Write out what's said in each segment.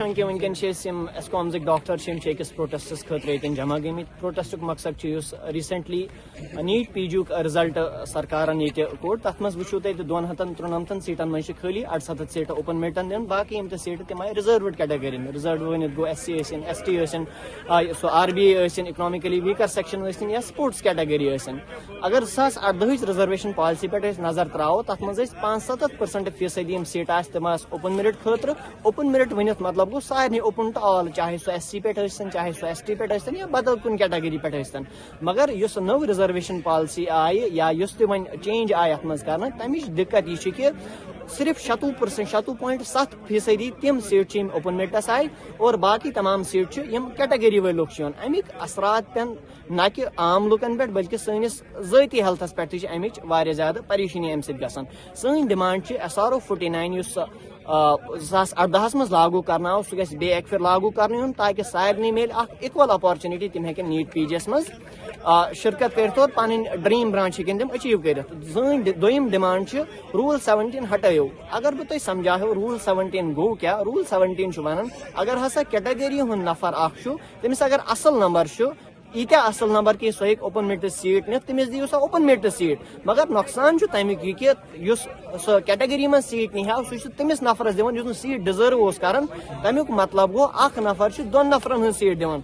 کہ ونکن ایسکامزک ڈاکٹر أکس پروٹیسٹس خاطر جمع گمت. پروٹیسٹک مقصد ریسنٹلی نیٹ پی جی رزلٹ سرکارن یہ کوٚڑ. تَتھ منٛز وٕچھو تُہۍ 293 سیٹن منٛز خٲلی 68 سیٹہٕ اوپن میٹن دِنہٕ. باقٕے یِم تہِ سیٹہٕ تِم آیہِ رِزٲروٕڈ کیٹگری رِزٲرو ؤنِتھ گوٚو SC ٲسِن ST ٲسِن سُہ RBA ٲسِن اِکنامِکلی ویٖکر سیکشن ٲسِن یا سپورٹس کیٹگری ٲسِن. اگر 2018 رِزرویشن پالسی پٮ۪ٹھ أسۍ نظر ترٛاوو تَتھ منٛز ٲسۍ 75% فیٖصدی یِم سیٹہٕ آسہٕ تِم آسہٕ اوپن میرٹ خٲطرٕ. اوپن میرٹ ؤنِتھ مطلب گوٚو سارنٕے اوپن ٹو آل, چاہے سُہ SC پٮ۪ٹھ ٲسِن چاہے سُہ ST پٮ۪ٹھ ٲسِن یا بدل کُنہِ کیٹگری پٮ۪ٹھ ٲسِن. مگر یُس نٔو رِزرویشن پالسی آیہِ یا یُس تہِ وۄنۍ چینج آیہِ اَتھ منٛز کرنہٕ تَمِچ دِقت یہِ چھِ کہِ صرف 70.7% تِم سیٹ چھِ یِم اوپن میرٹس آیہِ اور باقٕے تمام سیٹ چھِ یِم کیٹگری وٲلۍ لُکھ چھِ یِوان. اَمِکۍ اثرات پٮ۪ن نہ کہِ عام لُکن پٮ۪ٹھ بلکہِ سٲنِس ذٲتی ہیلتھس پٮ۪ٹھ تہِ چھِ اَمِچ واریاہ زیادٕ پریشٲنی اَمہِ سۭتۍ گژھان. سٲنۍ ڈِمانڈ چھِ SRO 49 یُس 2018 منٛز لاگوٗ کرنہٕ آو سُہ گژھِ بیٚیہِ اَکہِ پھِرِ لاگوٗ کرنہٕ یُن تاکہِ سارنٕے میلہِ اکھ اِکول اپارچُنِٹی. تِم ہیٚکن نیٹ پی جی یس منٛز شرکت کٔرِتھ اور پنٕنۍ ڈریٖم برانچ ہیٚکن تِم أچیٖو کٔرِتھ. سٲنۍ دوٚیِم ڈِمانڈ چھِ روٗل 17 ہٹٲیِو. اگر بہٕ تۄہہِ سمجھاہو روٗل 17 گوٚو کیٛاہ. روٗل 17 چھُ ونان اگر ہسا کیٹگری ہُنٛد نفر اکھ چھُ تٔمِس اگر اصل نمبر چھُ ییٖتیاہ اصل نمبر کہِ سُہ ہیٚکہِ اوپن میرٹس سیٹ نِتھ تٔمِس دِیِو سا اوپن میرٹس سیٹ. مگر نۄقصان چھُ تمیُک یہِ کہِ یُس سُہ کیٹگری منٛز سیٹ نِہا سُہ چھُ تٔمِس نفرس دِوان یُس نہٕ سیٹ ڈِزٲرو اوس کران. تمیُک مطلب گوٚو اکھ نفر چھُ 2 نفرن ہٕنٛز سیٹ دِوان.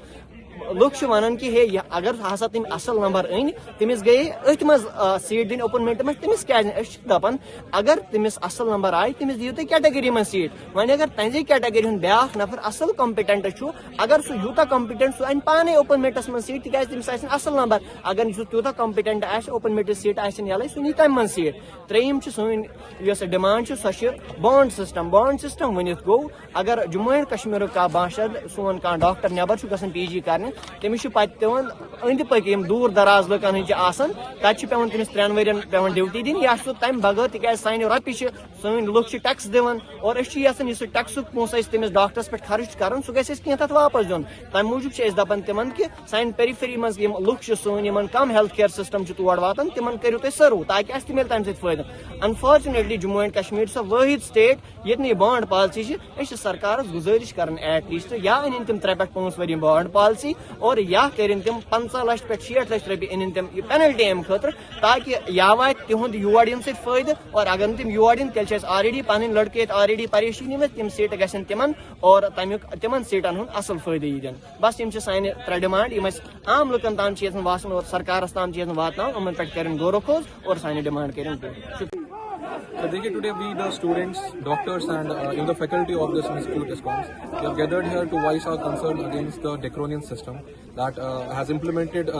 لُکھ چھِ ونان کہِ ہے اگر ہسا تٔمۍ اصل نمبر أنۍ تٔمِس گٔیے أتھۍ منٛز سیٹ دِنۍ اوپن میرٹ منٛز تٔمِس کیازِ نہٕ. أسۍ چھِ دپان اگر تٔمِس اصل نمبر آیہِ تٔمِس دِیِو تُہۍ کیٹگری منٛز سیٹ. وۄنۍ اگر تہنٛزے کیٹگری ہُنٛد بیاکھ نفر اصل کمپِٹنٹ چھُ اگر سُہ یوٗتاہ کمپِٹنٹ سُہ انہِ پانے اوپن میرٹس منٛز سیٹ تِکیازِ تٔمِس آسن اصل نمبر. اگر سُہ تیوٗتاہ کمپِٹنٹ آسہِ اوپن میرٹس سیٹ آسن یلے سُہ نی تمہِ منٛز سیٹ. ترٛیٚیِم چھِ سٲنۍ یۄس ڈِمانڈ چھِ سۄ چھِ بانڈ سسٹم. بانڈ سسٹم ؤنِتھ گوٚو اگر جموں اینڈ کشمیٖرُک کانٛہہ باشد سون کانٛہہ ڈاکٹر نٮ۪بر چھُ گژھان PG کرنہِ تٔمِس چھُ پتہٕ پیوان أنٛدۍ پٔکۍ یِم دوٗر دراز لُکن ہٕنٛدۍ چھِ آسان تتہِ چھِ پیوان تٔمِس 3 ؤرین پیوان ڈیوٹی دِنۍ یا سُہ تمہِ بغٲر تِکیازِ سانہِ رۄپیہِ چھِ سٲنۍ لُکھ چھِ ٹیکس دِوان اور أسۍ چھِ یژھان یُس سُہ ٹیکسُک پونٛسہٕ أسۍ تٔمِس ڈاکٹرس پٮ۪ٹھ خرٕچ کران سُہ گژھِ اَسہِ کینٛہہ تتھ واپس دیُن. تمہِ موٗجوٗب چھِ أسۍ دپان تِمن کہِ سانہِ پیرِفری منٛز یِم لُکھ چھِ سٲنۍ یِمن کم ہیلتھ کِیر سسٹم چھُ تور واتان تِمن کٔرِو تُہۍ سٔرو تاکہِ اَسہِ تہِ میلہِ تمہِ سۭتۍ فٲیدٕ. انفارچُنیٹلی جموں اینڈ کشمیٖر چھِ سۄ وٲحد سٹیٹ ییٚتہِ نہٕ یہِ بانڈ پالسی چھِ. أسۍ چھِ سرکارس گُزٲرِش کران ایٹ لیٖسٹ یا أنِن تِم 3 پٮ۪ٹھ 5 ؤری بانڈ پالسی اور یا کٔرِنۍ تِم 15 لچھ پٮ۪ٹھ 60 لچھ رۄپیہِ أنِن تِم یہِ پینلٹی امہِ خٲطرٕ تاکہِ یا واتہِ تِہُنٛد یور یِنہٕ سۭتۍ فٲیدٕ اور اگر نہٕ تِم یور یِن تیٚلہِ چھِ اَسہِ آلریڈی پنٕنۍ لڑکہٕ ییٚتہِ آلریڈی پریشٲنی منٛز تِم سیٹہٕ گژھن تِمن اور تمیُک تِمن سیٹن ہُنٛد اصل فٲیدٕ یی دِنہٕ. بس یِم چھِ سانہِ 3 ڈِمانڈ یِم أسۍ عام لُکن تام چھِ یژھان واتُن اور سرکارس تام چھِ یژھان واتناوُن یِمن پٮ۪ٹھ کٔرِنۍ غور و خوض اور سانہِ ڈِمانڈ کٔرِنۍ پوٗرٕ. Today we, the students, doctors and even the faculty of this institute ISKCOMS, we have gathered here to voice our concern against the draconian system that has implemented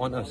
on us.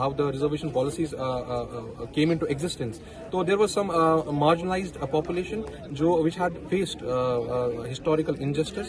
how the reservation policies came into existence, so there was some marginalized population which had faced historical injustice,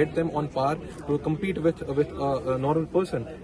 get them on par to compete with a normal person,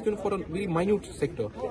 given for a very minute sector,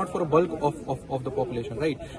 not for a bulk of the population, right?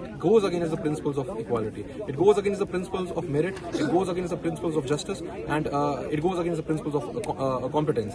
it goes against the principles of equality, it goes against the principles of merit, it goes against the principles of justice and it goes against the principles of competence.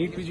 NEET PG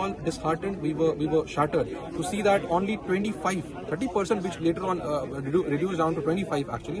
all disheartened, we were shattered to see that only 30% which later on reduced down to 25 actually,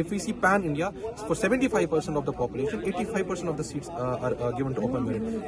if we see pan India, for 75% of the population, 85% of the seats are given to open merit.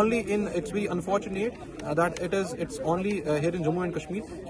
only it's very unfortunate that it's only here in Jammu and Kashmir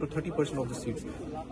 to 30% of the seats.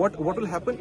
what will happen,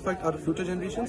affect our future generations.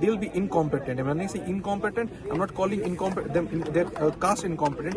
they will be incompetent. When I say incompetent, I'm not calling them their caste incompetent.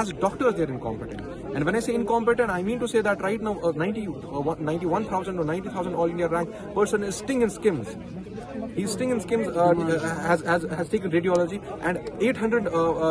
as doctors they're incompetent. And when I say incompetent, I mean to say that right now 91,000 or 90,000 all India rank person is sting and skims. He's sting and skims has taken radiology and 800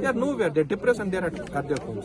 they are nowhere, they're depressed and they're at their homes.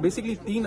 basically 3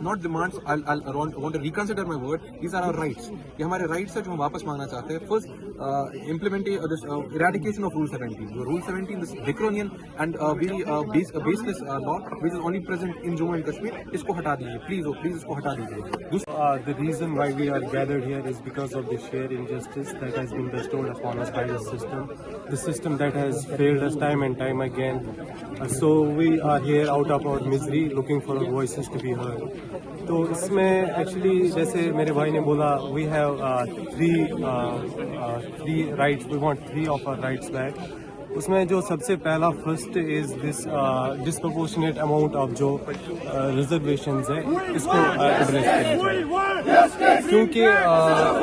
not demands, I want to reconsider my word, these are our rights. یہ ہمارے rights ہے جو ہم واپس مانگنا چاہتے ہیں. First, eradication of Rule 17. Rule 17, this draconian and very baseless law, which is only present in Jammu and Kashmir, اس کو ہٹا دیجیے. Please اس کو ہٹا دیجیے. The reason why we are gathered here is because of the sheer injustice that has been bestowed upon us by the system that has failed us time and time again. So we are here out of our misery looking for our voices to be heard. تو اس میں actually جیسے میرے بھائی نے بولا we have three rights, we want 3 of our rights back. اس میں جو سب سے پہلا first is this disproportionate amount of جو ریزرویشنز ہیں اس کو ایڈریس کرنا چاہیے. کیونکہ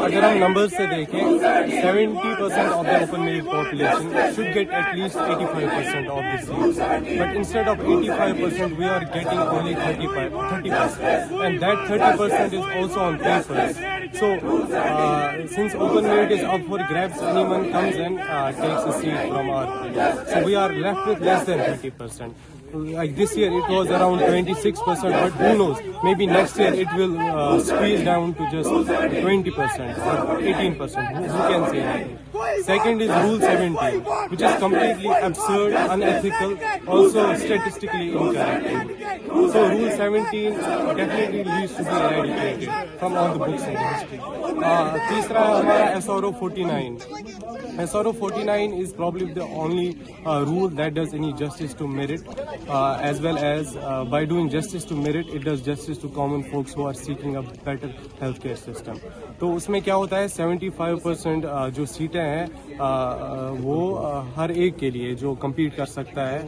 اگر ہم نمبر سے دیکھیں 70% of the open merit population should get at least 85% of the seats, but instead of 85% we are getting only 30%, and that 30% is also on papers. So since open merit is up for grabs, anyone comes and takes a seat from our place. So we are left with less than 30%. Like this year it was around 26%, but who knows, maybe next year it will squeeze down to just 20% or 18%. Who can say anything? Second is Rule 17, which is completely absurd, unethical, also statistically incorrect. So Rule 17 definitely needs to be eradicated from all the books in the history. تیسرا ہے ہمارا SRO 49. SRO 49 is probably the only rule that does any justice to merit, as well as by doing justice to merit, it does justice to common folks who are seeking a better healthcare system. تو اس میں کیا ہوتا ہے 75% جو سیٹیں ہیں وہ ہر ایک کے لیے جو کمپیٹ کر سکتا ہے